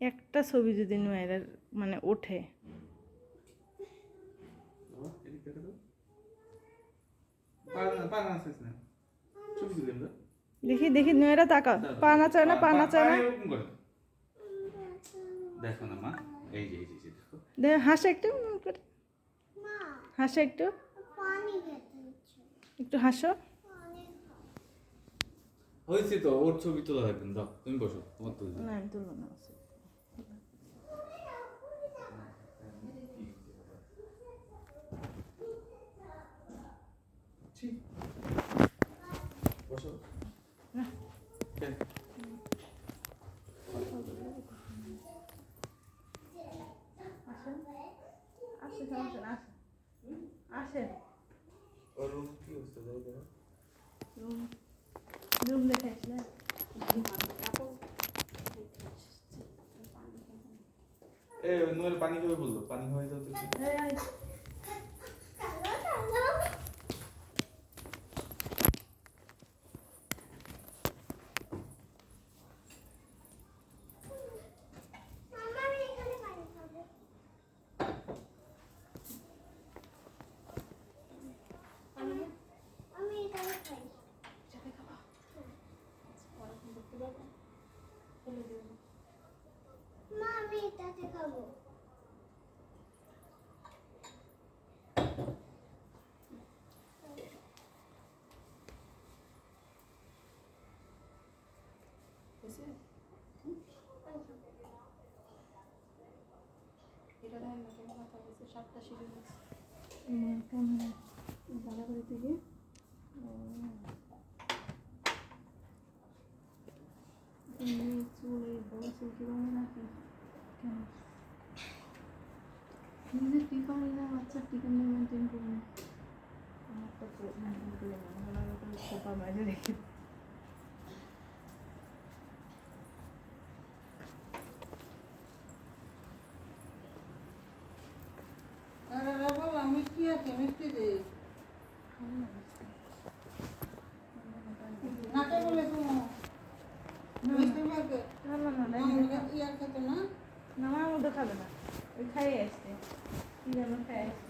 একটা ছবি যদি নয়রার মানে ওঠে, দেখি দেখি নয়রা তাকা, পা নাচায় না, পা নাচায় না, দেখো না মা, এই যে দেখো, হাসে একটু, হাসে একটু, একটু হাসো। হয়েছে তো, ওর ছবি তোলা লাগবে। দাও তুমি বসো, তোমার তুলবে না আমি তুলবো না। বসো। আসেন, ওর রুম কি অবস্থা দেখো? রুম দেখে আসলেন? নয়ের পানি খাবে বললো, পানি খাওয়াই দাও তো। জালাবাড়ি থেকে চুল, এই বড় চুল কি বলে নাকি? কেন নিজের টিকা না, বাচ্চার টিকা নিয়ে মেনটেন করুন। আমার তো খোপা মাঝে রেখে মিষ্টি আছে, মিষ্টি দে। নাটে বলে তো মিষ্টি মাকে ইয়ার খেতে না, নামার মধ্যে খাবে না, ওই খাইয়ে আসছে, কি যেন খাই আসছে।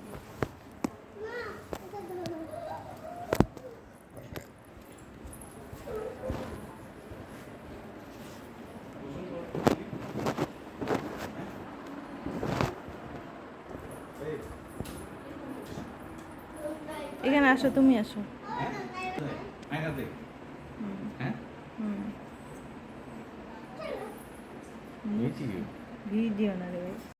এখানে আসো, তুমি আসো। আয়নাতে। হ্যাঁ ভিডিও না রে ভাই।